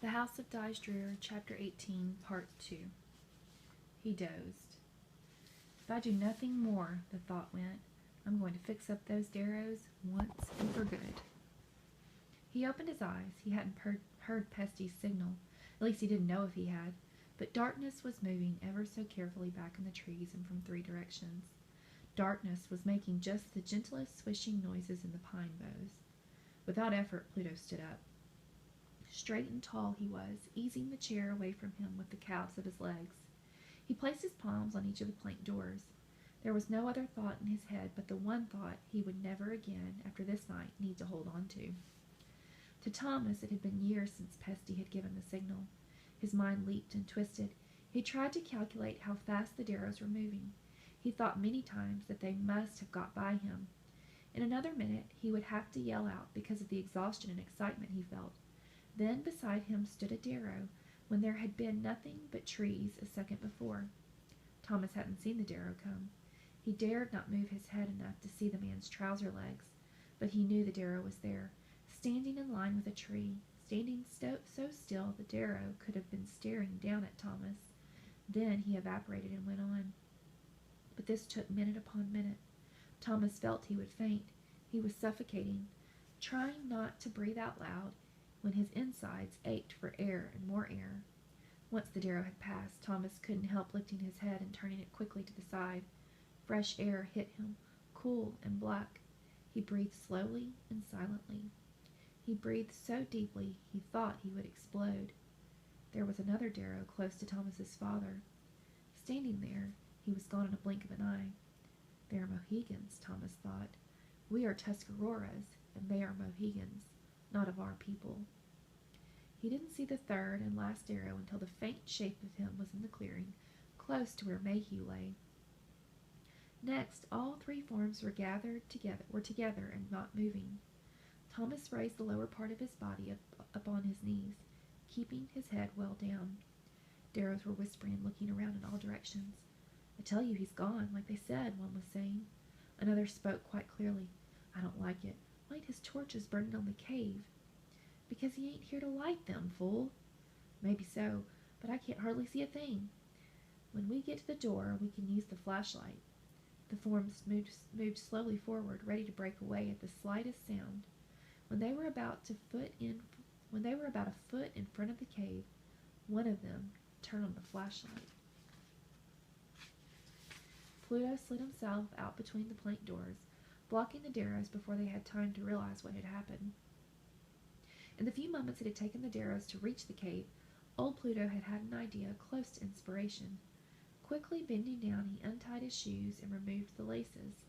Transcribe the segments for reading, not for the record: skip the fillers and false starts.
The House of Drear, Chapter 18, Part 2. He dozed. If I do nothing more, the thought went, I'm going to fix up those Darrows once and for good. He opened his eyes. He hadn't heard Pesty's signal. At least he didn't know if he had. But darkness was moving ever so carefully back in the trees and from 3 directions. Darkness was making just the gentlest swishing noises in the pine boughs. Without effort, Pluto stood up. Straight and tall he was, easing the chair away from him with the calves of his legs. He placed his palms on each of the plank doors. There was no other thought in his head but the one thought he would never again, after this night, need to hold on to. To Thomas it had been years since Pesty had given the signal. His mind leaped and twisted. He tried to calculate how fast the Darrows were moving. He thought many times that they must have got by him. In another minute he would have to yell out because of the exhaustion and excitement he felt. Then beside him stood a Darrow, when there had been nothing but trees a second before. Thomas hadn't seen the Darrow come. He dared not move his head enough to see the man's trouser legs, but he knew the Darrow was there, standing in line with a tree, standing so still the Darrow could have been staring down at Thomas. Then he evaporated and went on. But this took minute upon minute. Thomas felt he would faint. He was suffocating, trying not to breathe out loud, when his insides ached for air and more air. Once the Darrow had passed, Thomas couldn't help lifting his head and turning it quickly to the side. Fresh air hit him, cool and black. He breathed slowly and silently. He breathed so deeply he thought he would explode. There was another Darrow close to Thomas's father. Standing there, he was gone in a blink of an eye. They are Mohegans, Thomas thought. We are Tuscaroras, and they are Mohegans, not of our people. He didn't see the third and last Darrow until the faint shape of him was in the clearing, close to where Mayhew lay. Next, all 3 forms were together and not moving. Thomas raised the lower part of his body up on his knees, keeping his head well down. Darrows were whispering and looking around in all directions. I tell you he's gone, like they said, one was saying. Another spoke quite clearly. I don't like it. Why ain't his torches burning on the cave? Because he ain't here to light them, fool. Maybe so, but I can't hardly see a thing. When we get to the door, we can use the flashlight. The forms moved slowly forward, ready to break away at the slightest sound. When they were about a foot in front of the cave, one of them turned on the flashlight. Pluto slid himself out between the plank doors, blocking the Darrows before they had time to realize what had happened. In the few moments it had taken the Darrows to reach the cave, old Pluto had had an idea close to inspiration. Quickly bending down, he untied his shoes and removed the laces.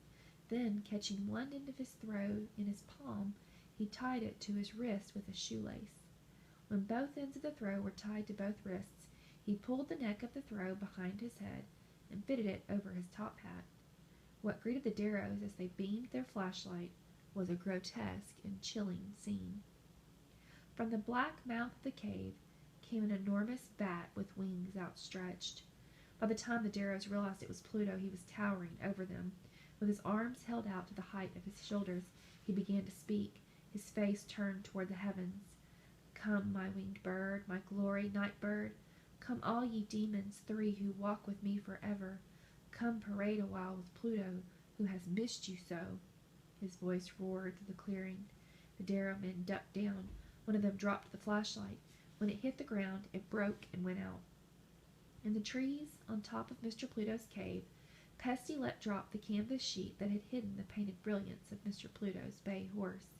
Then, catching one end of his throw in his palm, he tied it to his wrist with a shoelace. When both ends of the throw were tied to both wrists, he pulled the neck of the throw behind his head and fitted it over his top hat. What greeted the Darrows as they beamed their flashlight was a grotesque and chilling scene. From the black mouth of the cave came an enormous bat with wings outstretched. By the time the Darrows realized it was Pluto, he was towering over them. With his arms held out to the height of his shoulders, he began to speak, his face turned toward the heavens. Come, my winged bird, my glory, night bird. Come, all ye demons 3 who walk with me forever. Come parade a while with Pluto, who has missed you so. His voice roared through the clearing. The Darrow men ducked down. One of them dropped the flashlight. When it hit the ground, it broke and went out. In the trees, on top of Mr. Pluto's cave, Pesty let drop the canvas sheet that had hidden the painted brilliance of Mr. Pluto's bay horse.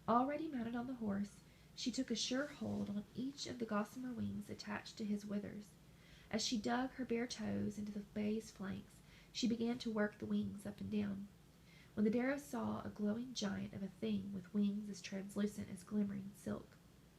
Already mounted on the horse, she took a sure hold on each of the gossamer wings attached to his withers. As she dug her bare toes into the bay's flanks, she began to work the wings up and down. When the Darrow saw a glowing giant of a thing with wings as translucent as glimmering silk,